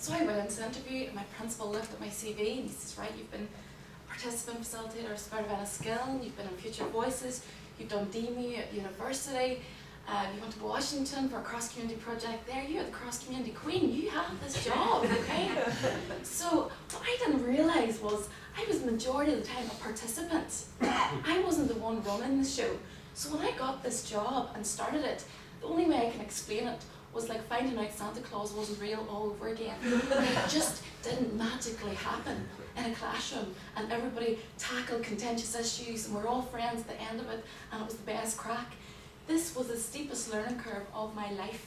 So I went into the interview and my principal looked at my CV and he says, right, you've been participant facilitator of Spirit of Enniskillen, you've been in Future Voices, you've done DMU at university, you went to Washington for a cross-community project there, you're the cross-community queen, you have this job, okay? So what I didn't realise was I was the majority of the time a participant. I wasn't the one running the show. So when I got this job and started it, the only way I can explain it was like finding out Santa Claus wasn't real all over again. It just didn't magically happen in a classroom and everybody tackled contentious issues and we're all friends at the end of it and it was the best crack. This was the steepest learning curve of my life.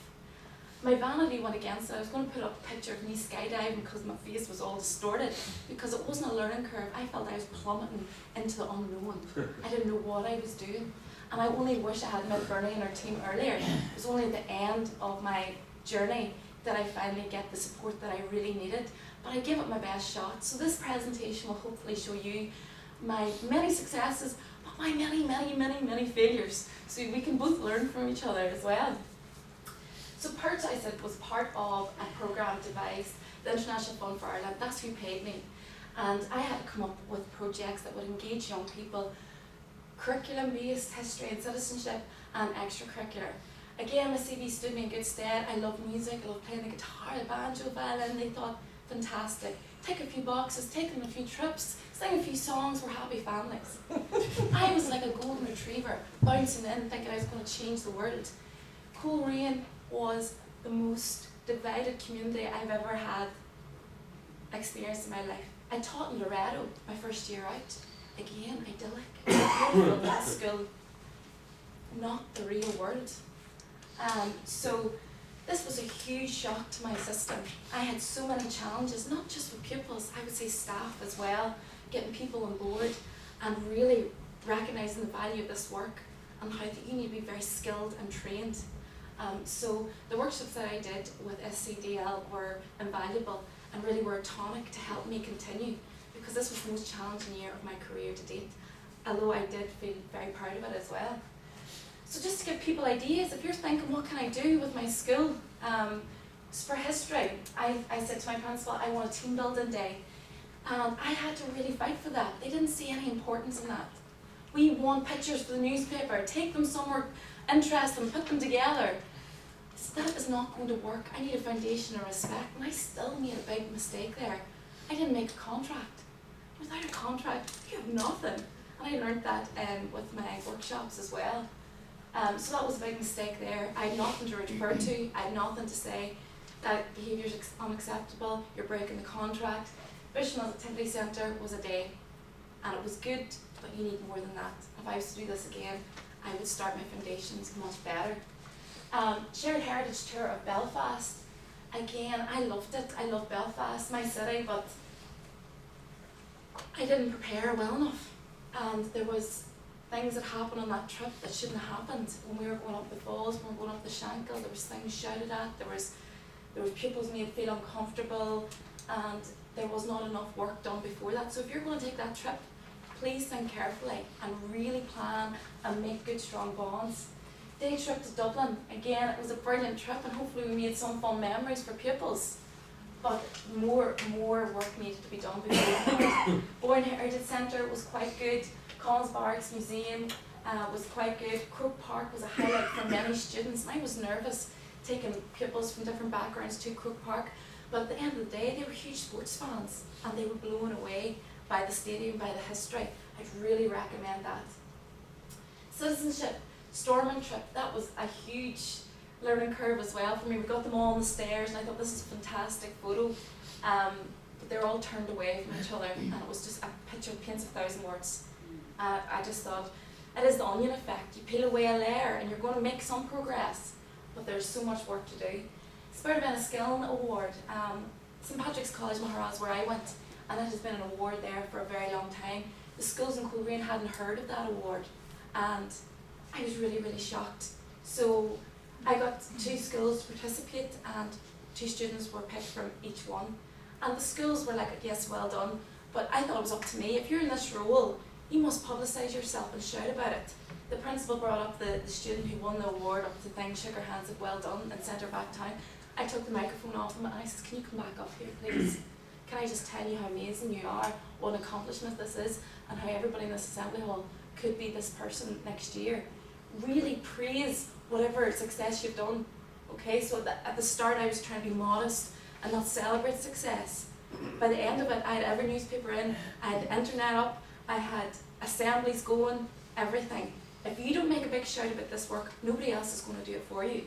My vanity went against it. I was going to put up a picture of me skydiving because my face was all distorted because it wasn't a learning curve. I felt I was plummeting into the unknown. I didn't know what I was doing. And I only wish I had met Bernie and our team earlier. It was only at the end of my journey that I finally get the support that I really needed. But I gave it my best shot. So this presentation will hopefully show you my many successes, but my many failures. So we can both learn from each other as well. So PERT, I said, was part of a programme devised, the International Fund for Ireland. That's who paid me. And I had to come up with projects that would engage young people, curriculum-based history and citizenship, and extracurricular. Again, my CV stood me in good stead. I love music, I love playing the guitar, the banjo, violin. They thought, fantastic. Tick a few boxes, take them a few trips, sing a few songs, we're happy families. I was like a golden retriever, bouncing in, thinking I was going to change the world. Coleraine was the most divided community I've ever had experienced in my life. I taught in Loretto my first year out. Again, idyllic, that school, not the real world. So this was a huge shock to my system. I had so many challenges, not just with pupils, I would say staff as well, getting people on board and really recognising the value of this work and how you need to be very skilled and trained. So the workshops that I did with SCDL were invaluable and really were a tonic to help me continue, because this was the most challenging year of my career to date, although I did feel very proud of it as well. So just to give people ideas, if you're thinking, what can I do with my school? For history, I said to my principal, I want a team building day. And I had to really fight for that. They didn't see any importance in that. We want pictures for the newspaper, take them somewhere interesting, put them together. So that is not going to work. I need a foundation of respect, and I still made a big mistake there. I didn't make a contract. Without a contract, you have nothing. And I learned that with my workshops as well. So that was a big mistake there. I had nothing to refer to. I had nothing to say that behaviour is unacceptable, you're breaking the contract. Vision Activity Centre was a day, and it was good, but you need more than that. If I was to do this again, I would start my foundations much better. Shared Heritage Tour of Belfast. Again, I loved it. I love Belfast, my city, but I didn't prepare well enough. And there was things that happened on that trip that shouldn't have happened. When we were going up the falls, when we were going up the Shankill, there was things shouted at, there was pupils made feel uncomfortable, and there was not enough work done before that. So if you're going to take that trip, please think carefully and really plan and make good, strong bonds. Day trip to Dublin, again, it was a brilliant trip, and hopefully we made some fun memories for pupils. But more work needed to be done before that. Boyne Heritage Centre was quite good. Collins Barracks Museum was quite good. Croke Park was a highlight for many students. I was nervous taking pupils from different backgrounds to Croke Park, but at the end of the day, they were huge sports fans, and they were blown away by the stadium, by the history. I'd really recommend that. Citizenship, Stormont trip, that was a huge learning curve as well for me. We got them all on the stairs, and I thought, this is a fantastic photo. But they're all turned away from each other, and it was just a picture that paints 1,000 words. I just thought, it is the onion effect. You peel away a layer, and you're going to make some progress, but there's so much work to do. Spirit of Enniskillen Award, St Patrick's College, Maghera is where I went, and it has been an award there for a very long time. The schools in Coleraine hadn't heard of that award, and I was really shocked. So I got 2 schools to participate, and 2 students were picked from each one. And the schools were like, yes, well done, but I thought it was up to me. If you're in this role, you must publicise yourself and shout about it. The principal brought up the student who won the award up to the thing, shook her hands, said well done, and sent her back down. I took the microphone off him and I said, can you come back up here, please? Can I just tell you how amazing you are, what an accomplishment this is, and how everybody in this assembly hall could be this person next year. Really praise whatever success you've done. Okay, so at the start I was trying to be modest and not celebrate success. By the end of it, I had every newspaper in, I had the internet up, I had assemblies going, everything. If you don't make a big shout about this work, nobody else is going to do it for you.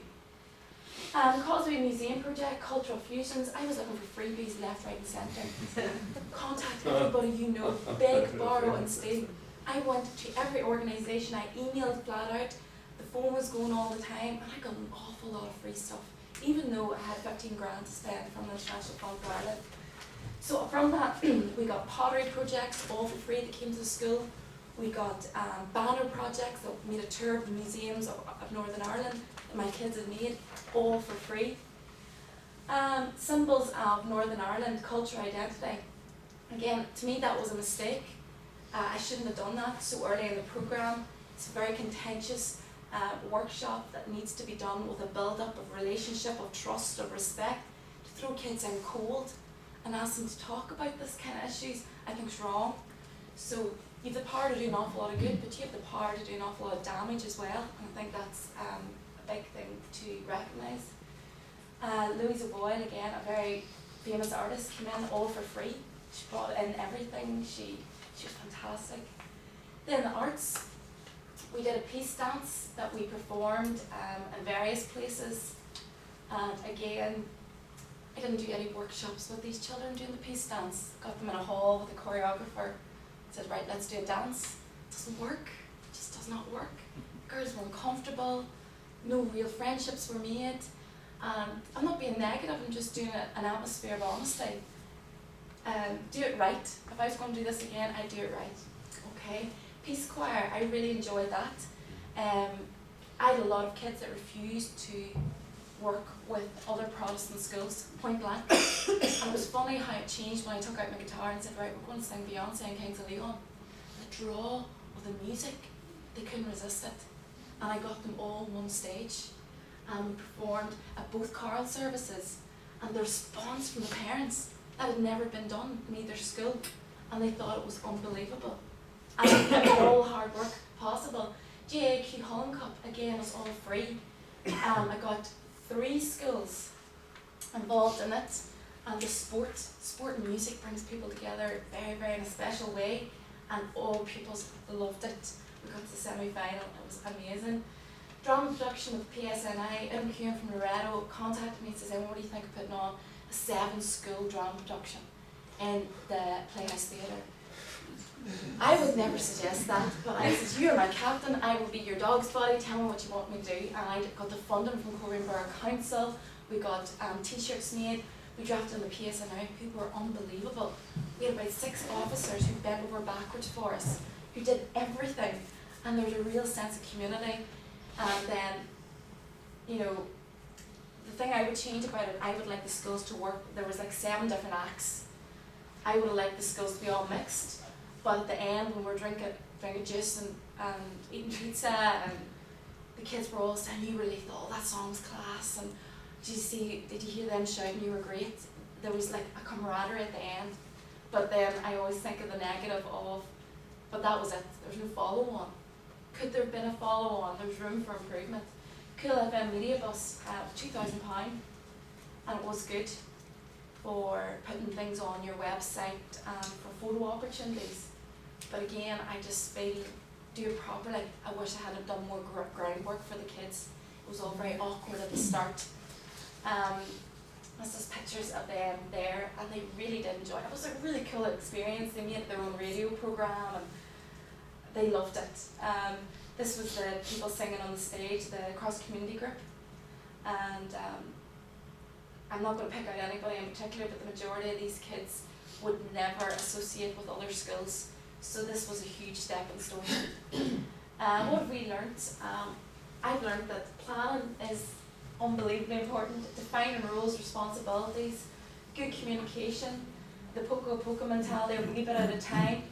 Causeway Museum Project, Cultural Fusions, I was looking for freebies left, right and centre. Contact everybody you know, beg, borrow and steal. I went to every organisation, I emailed flat out, the phone was going all the time, and I got an awful lot of free stuff, even though I had 15 grand to spend from the International Fund for Ireland. So from that, we got pottery projects, all for free that came to the school. We got banner projects that made a tour of the museums of Northern Ireland that my kids had made, all for free. Symbols of Northern Ireland, culture, identity. Again, to me that was a mistake. I shouldn't have done that so early in the programme. It's a very contentious workshop that needs to be done with a build-up of relationship, of trust, of respect. To throw kids in cold and ask them to talk about this kind of issues, I think is wrong. So you have the power to do an awful lot of good, but you have the power to do an awful lot of damage as well, and I think that's a big thing to recognise. Louisa Boyle, again, a very famous artist, came in all for free. She brought in everything, she was fantastic. Then the arts, we did a peace dance that we performed in various places, and again, I didn't do any workshops with these children doing the peace dance. Got them in a hall with a choreographer, said, right, let's do a dance. It doesn't work, it just does not work. Girls were uncomfortable, no real friendships were made. I'm not being negative, I'm just doing an atmosphere of honesty. Do it right. If I was going to do this again, I'd do it right. Okay. Peace choir, I really enjoyed that. I had a lot of kids that refused to work with other Protestant schools, point blank. And it was funny how it changed when I took out my guitar and said, right, we're going to sing Beyonce and Kings of Leon. The draw of the music, they couldn't resist it. And I got them all on one stage. And we performed at both choral services. And the response from the parents, that had never been done in either school. And they thought it was unbelievable. And it was all hard work possible. JAQ Holland Cup, again, was all free. I got 3 schools involved in it, and the sport and music brings people together very, very in a special way, and all pupils loved it. We got to the semi-final, it was amazing. Drama production with PSNI, MQ from Loretto contacted me and says, what do you think of putting on a 7-school drama production in the Playhouse Theatre? I would never suggest that, but I said, you're my captain, I will be your dog's body, tell me what you want me to do. And I got the funding from Coleraine Borough Council, we got t-shirts made, we drafted in the PSNI, people were unbelievable. We had about 6 officers who bent over backwards for us, who did everything, and there was a real sense of community. And then, you know, the thing I would change about it, I would like the schools to work, there was like 7 different acts. I would have liked the schools to be all mixed. But at the end, when we're drinking juice and eating pizza, and the kids were all saying, you really thought that song was class, and did you hear them shouting, you were great? There was like a camaraderie at the end. But then I always think of the negative of, but that was it, there's no follow-on. Could there have been a follow-on? There's room for improvement. Cool FM Media Bus, £2,000, and it was good for putting things on your website for photo opportunities. But again, I just feel, do it properly. I wish I had done more groundwork for the kids. It was all very awkward at the start. There's just pictures of them there, and they really did enjoy it. It was a really cool experience. They made their own radio programme, and they loved it. This was the people singing on the stage, the cross-community group. And I'm not going to pick out anybody in particular, but the majority of these kids would never associate with other schools. So this was a huge stepping stone. What have we learnt? I've learned that planning is unbelievably important. Defining roles, responsibilities, good communication, the poco mentality, a wee bit at a time,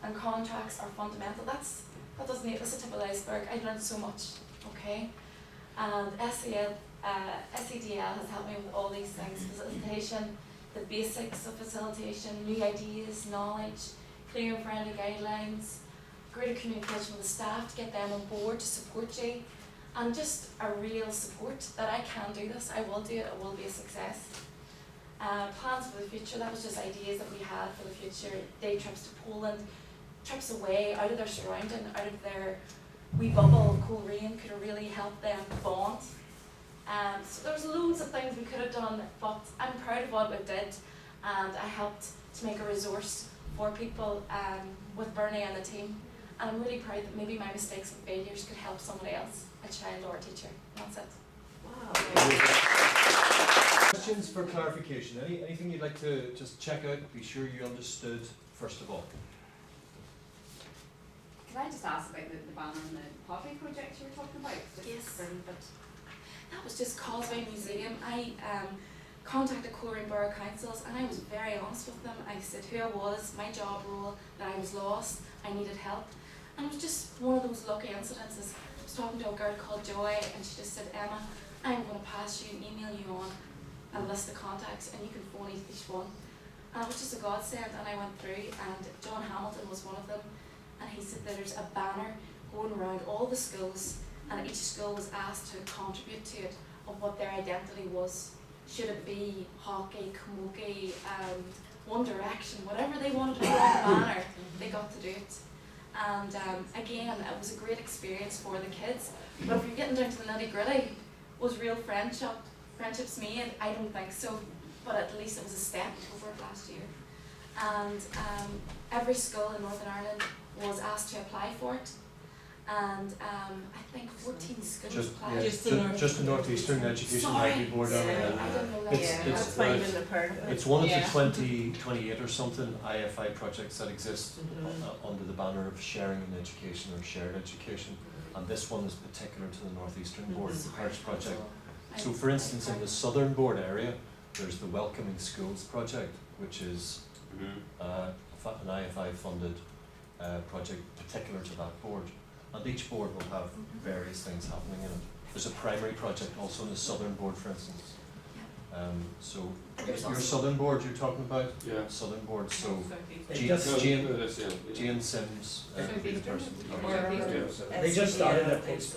and contracts are fundamental. That's the tip of the iceberg. I learned so much, okay? And SEDL has helped me with all these things: facilitation, the basics of facilitation, new ideas, knowledge, clear and friendly guidelines, greater communication with the staff to get them on board to support you, and just a real support that I can do this, I will do it, it will be a success. Plans for the future, that was just ideas that we had for the future: day trips to Poland, trips away, out of their surrounding, out of their wee bubble of Coleraine could have really helped them bond. So there was loads of things we could have done, but I'm proud of what we did, and I helped to make a resource for people with Bernie and the team. And I'm really proud that maybe my mistakes and failures could help somebody else, a child or a teacher. That's it. Wow. Questions for clarification? Anything you'd like to just check out, be sure you understood first of all? Can I just ask about the banner and the pottery project you were talking about? Yes. That was just Causeway Museum. I contacted Coleraine Borough Councils, and I was very honest with them. I said who I was, my job role, that I was lost, I needed help. And it was just one of those lucky incidences. I was talking to a girl called Joy, and she just said, Emma, I'm going to pass you and email you on a list of contacts, and you can phone each one. And it was just a godsend, and I went through, and John Hamilton was one of them, and he said that there's a banner going around all the schools, and each school was asked to contribute to it of what their identity was. Should it be hockey, camogie, One Direction, whatever they wanted to put on the banner, they got to do it. And again, it was a great experience for the kids. But if you're getting down to the nitty gritty, was real friendships made? I don't think so. But at least it was a step over it last year. And every school in Northern Ireland was asked to apply for it. And I think 14 schools applied. Just the North Eastern Education Rugby Board. I didn't know that. It's one of the 28 or something IFI projects that exist under the banner of sharing in education or shared education, and this one is particular to the North Eastern Board, the PERCH project. So for instance, in the Southern Board area, there's the Welcoming Schools project, which is an IFI funded project particular to that board. And each board will have various things happening in it. There's a primary project also in the Southern Board, for instance. So your Southern Board you're talking about? Yeah. Southern Board, so Jane Sims would be the person. They just started a post